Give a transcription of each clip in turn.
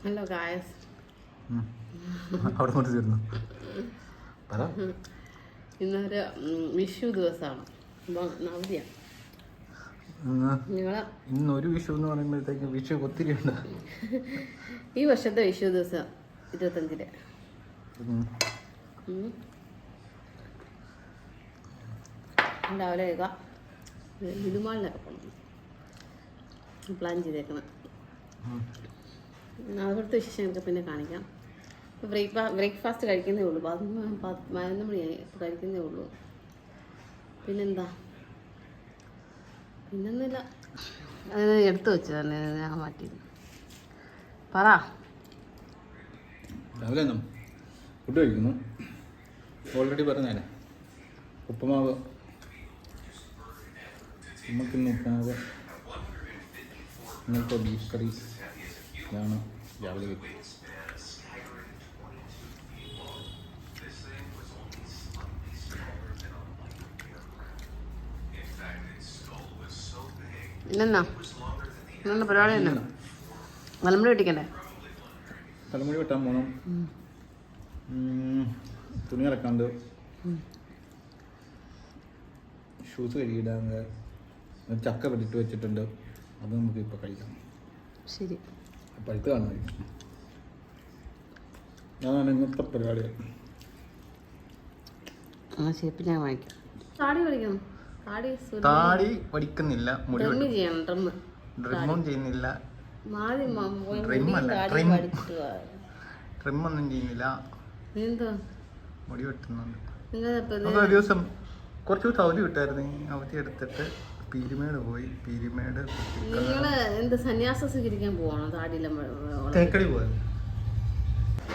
Hello guys, അവിടെ കൊണ്ട് തീർന്നു. ഇന്നൊരു വിഷു ദിവസമാണ്. അവധിയാണ്. ഇന്നൊരു വിഷു എന്ന് പറയുമ്പോഴത്തേക്കും വിഷു ഒത്തിരി ഉണ്ട്. ഈ വർഷത്തെ വിഷു ദിവസം 25 രാവിലെ ലുലുമാളിലൊക്കെ പോകണം പ്ലാൻ ചെയ്തേക്കണം. അവിടുത്തെ വിശേഷങ്ങളൊക്കെ പിന്നെ കാണിക്കാം. ബ്രേക്ക്ഫാസ്റ്റ് കഴിക്കുന്നേ ഉള്ളൂ. 11 മണിയായി. ഇപ്പോൾ കഴിക്കുന്നേ ഉള്ളൂ. പിന്നെന്താ, പിന്നൊന്നുമില്ല. അത് എടുത്തു വെച്ചതാണ് ഞാൻ മാറ്റിയത്. പറ. രാവിലെ ഫുഡ് കഴിക്കുന്നു. ഓൾറെഡി പറഞ്ഞാലേ ഉപ്പുമാവ്. നമുക്കിന്ന് ഉപ്പുമാവ്, ഇന്നത്തെ ബീഫ് കറി ഇതാണ് രാവിലെ വെക്കുന്നത്. ഇല്ലെന്നാ ഇന്ന പരിപാടി തന്നെ. തലമുടി വെട്ടിക്കണ്ടേ? തലമുടി വെട്ടാൻ പോകണം. തുണി ഇറക്കാണ്ട്, ഷൂസ് കഴുകിയിടാണ്ട്, ചക്ക വെട്ടിട്ട് വെച്ചിട്ടുണ്ട്. അത് നമുക്ക് ഇപ്പോൾ കഴിക്കാം. ശരി, പഴുത്ത് കാണാൻ. അതാണ് ഇന്നത്തെ പരിപാടി. ശരി, ഞാൻ വാങ്ങിക്കാം. താടി പഠിക്കണം. താടി പഠിക്കുന്നില്ല. ഡ്രിമ്മും ചെയ്യുന്നില്ല. ട്രിമ്മൊന്നും ചെയ്യുന്നില്ല. മുടി വെട്ടുന്നുണ്ട്. ഒരു ദിവസം കുറച്ച് ദിവസം അവധി വിട്ടായിരുന്നു. അവധി എടുത്തിട്ട് പീരുമേട് പോയി. പീരുമേട് സന്യാസം സ്വീകരിക്കാൻ പോവാണോ? തേക്കടി പോയത്.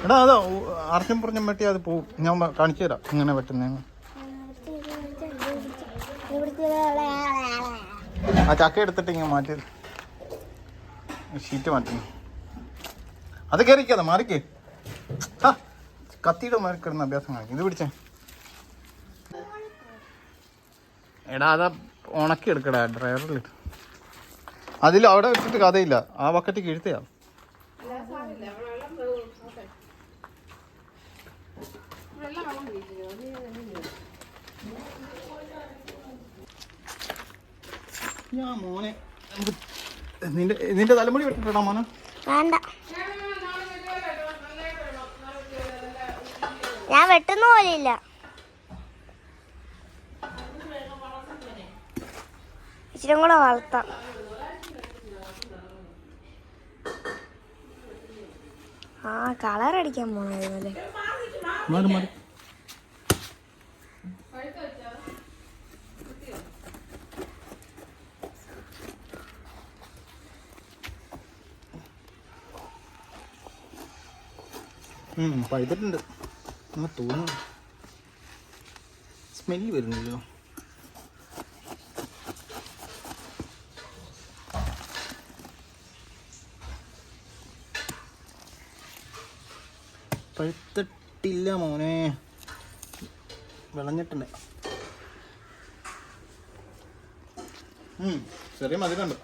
എടാ അതാ ആർക്കും പറഞ്ഞ വെട്ടി അത് പോവും. ഞാൻ കാണിച്ചു തരാം ഇങ്ങനെ വെട്ടുന്നേന്ന്. ആ ചക്ക എടുത്തിട്ട് ഇങ്ങനെ മാറ്റി ഷീറ്റ് മാറ്റുന്നു. അത് കയറിക്കാതെ മാറിക്കേ. ആ കത്തിയുടെ മാറി കിടന്ന അഭ്യാസം കാണിക്കും. ഇത് പിടിച്ചേ. എടാ അതാ ഉണക്കി എടുക്കടാ ഡ്രൈവറിലിട്ട്. അതിൽ അവിടെ വെച്ചിട്ട് കഥയില്ല. ആ ബക്കറ്റ് കിഴുത്തയാ. ഞാൻ മോനെ നിന്റെ തലമുടി വെട്ടിട്ടാ മോനെ? വേണ്ട, ഞാൻ വെട്ടുന്ന പോലെയില്ല. ഇച്ചിരി കൂടെ വളർത്താം. ആ കളർ അടിക്കാൻ പോണല്ലേ. പഴുത്തിട്ടുണ്ട് എന്ന് തോന്നുന്നു. സ്മെല്ല് വരുന്നില്ലോ. പഴുത്തിട്ടില്ല മോനെ, വിളഞ്ഞിട്ടുണ്ട്. ചെറിയ മധുരമുണ്ട്.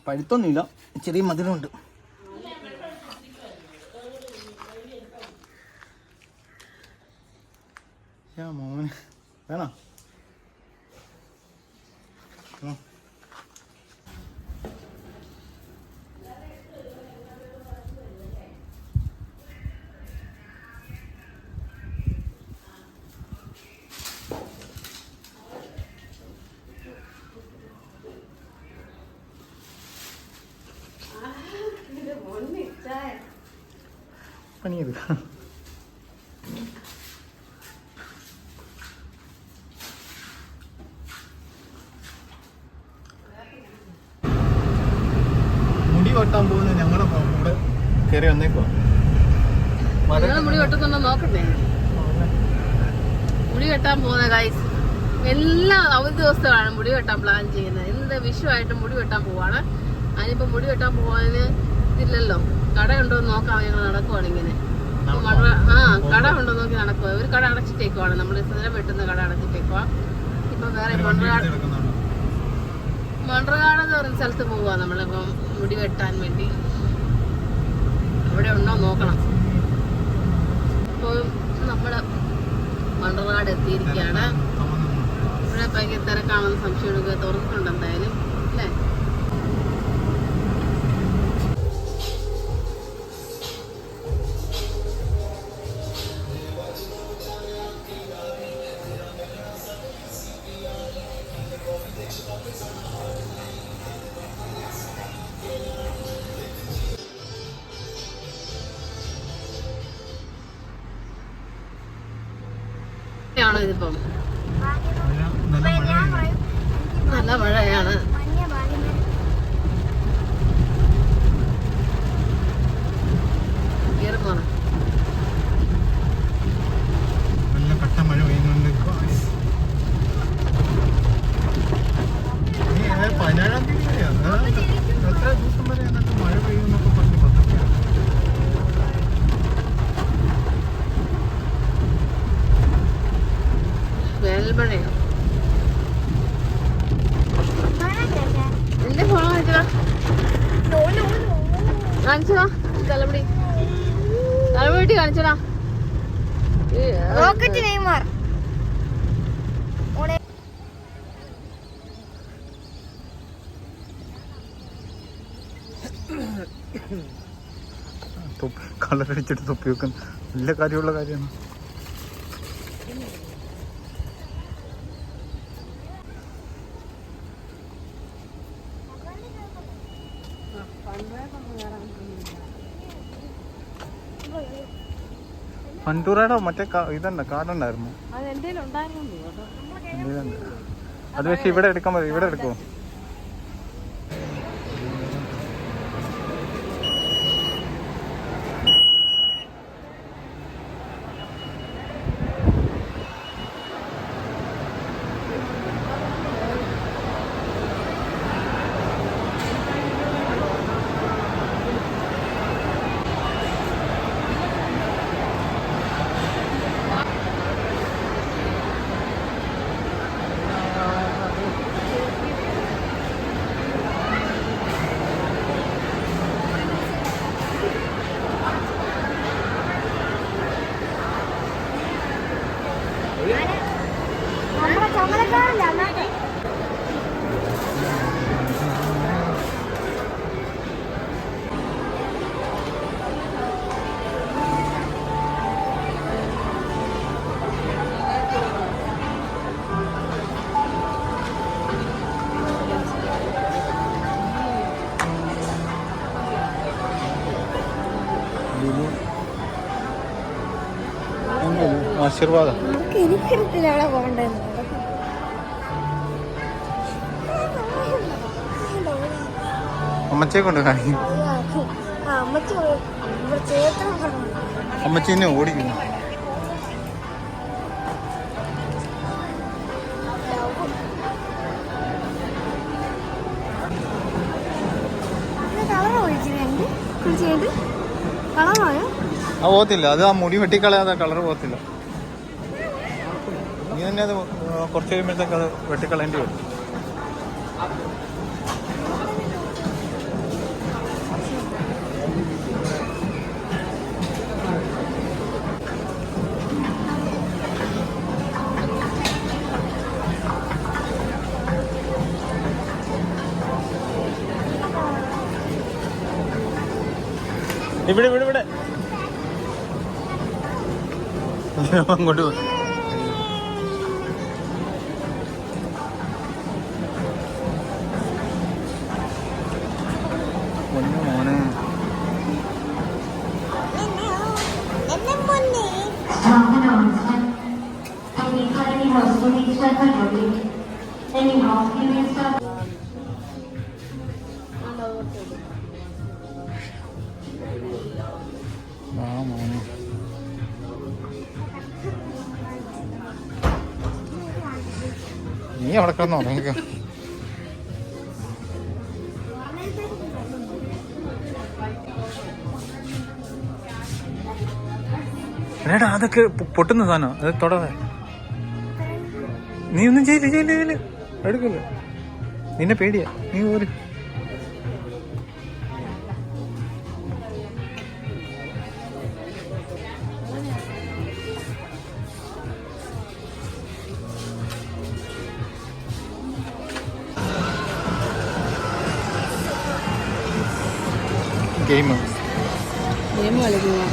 പഴുത്തൊന്നുമില്ല, ചെറിയ മധുരമുണ്ട്. മോനെ വേണോ? പണിയെടുക്കാം. മുടി വെട്ടാൻ പോകുന്ന ഞങ്ങളുടെ കൂടെ കയറി വന്നേക്കോ. നിങ്ങൾ മുടി വെട്ടുന്നുണ്ടോ നോക്കണ്ടേ? മുടി വെട്ടാൻ പോകുന്ന ഗൈസ് എല്ലാ അവധി ദിവസമാണ് മുടി വെട്ടാൻ പ്ലാൻ ചെയ്യുന്നത്. എന്ത് വിഷുവായിട്ട് മുടി വെട്ടാൻ പോവാണ്. അതിനിപ്പോ മുടി വെട്ടാൻ പോവാന് ഇതില്ലല്ലോ. കടയുണ്ടോ എന്ന് നോക്കാം. ഞങ്ങൾ നടക്കുവാണ് ഇങ്ങനെ. കട ഉണ്ടോ നോക്കി നടക്കുക. ഒരു കട അടച്ചിട്ടേക്കുവാണ്. നമ്മൾ സ്ഥലം വെട്ടുന്ന കട അടച്ചിട്ടേക്കുവാ. ഇപ്പൊ വേറെ മൺറകാട് എന്ന് പറയുന്ന സ്ഥലത്ത് പോവാ നമ്മളിപ്പം മുടി വെട്ടാൻ വേണ്ടി. അവിടെ ഉണ്ടോ നോക്കണം. അപ്പോൾ നമ്മള് മൺറകാട് എത്തിയിരിക്കുകയാണ്. ഇവിടെ ഭയങ്കര തിരക്കാണെന്ന് സംശയം എടുക്കുക. തുറന്നിട്ടുണ്ട് എന്തായാലും അല്ലേ? ആണോ ഇതിപ്പം? നല്ല മഴയാണ്. നല്ല കട്ട മഴ പെയ്യുന്നുണ്ട്. 17-ാം തീയതി വരെയാണ്. എത്ര ദിവസം വരെ എന്നൊക്കെ മഴ പെയ്യുന്നൊക്കെ പറഞ്ഞ് പത്രത്തിലാണ്. വേൽമഴയോ? എന്റെ ഫോൺ കാണിച്ചതാ. തലമുടി കാണിച്ചതാ. റോക്കറ്റ് നെയ്മർ കളറടിച്ചിട്ട് തൊപ്പി വെക്കാൻ നല്ല കാര്യമുള്ള കാര്യമാണ്. പണ്ടൂറയുടെ മറ്റേ ഇതന്നെ കാർഡുണ്ടായിരുന്നു. അത് പക്ഷെ ഇവിടെ എടുക്കാൻ മതി. ഇവിടെ എടുക്കുമോ? ആശീർവാദം. എനിക്കറിയത്തില്ല അവിടെ പോകണ്ടെന്ന്. അമ്മച്ചയെ കൊണ്ട് കാണിക്കും. അമ്മച്ചീനെ ഓടിക്കുന്നു. ആ പോകത്തില്ല. അത് ആ മുടി വെട്ടിക്കളയാതെ കളർ പോകത്തില്ല. നീ തന്നെ അത് കുറച്ച് കഴിയുമ്പോഴത്തേക്ക് അത് വെട്ടിക്കളയേണ്ടി വരും. ഇവിടെ ഇവിടെ ഇവിടെ അങ്ങോട്ട് പോ. മോനെ ആ മോനെ അവിടെ കിടന്നോ നിങ്ങൾക്ക്? എടാ അതൊക്കെ പൊട്ടുന്ന സാധനം, അത് തൊടാതെ. നീ ഒന്നും ചെയ്യില്ല എടുക്കില്ല, നിന്നെ പേടിയാ, നീ ഒരു ഗെയിം കളിക്കുക.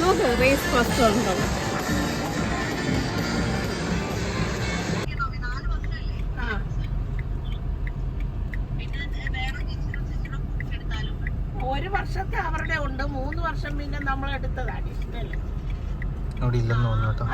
നോക്ക് റേസ് ഫസ്റ്റ് ഉണ്ടോ? ഒരു വർഷത്തെ അവരുടെ ഉണ്ട്, 3 വർഷം പിന്നെ നമ്മൾ എടുത്തത് അഡീഷണൽ. അവിടെ ഇല്ലെന്ന് തോന്നുന്നു കേട്ടോ.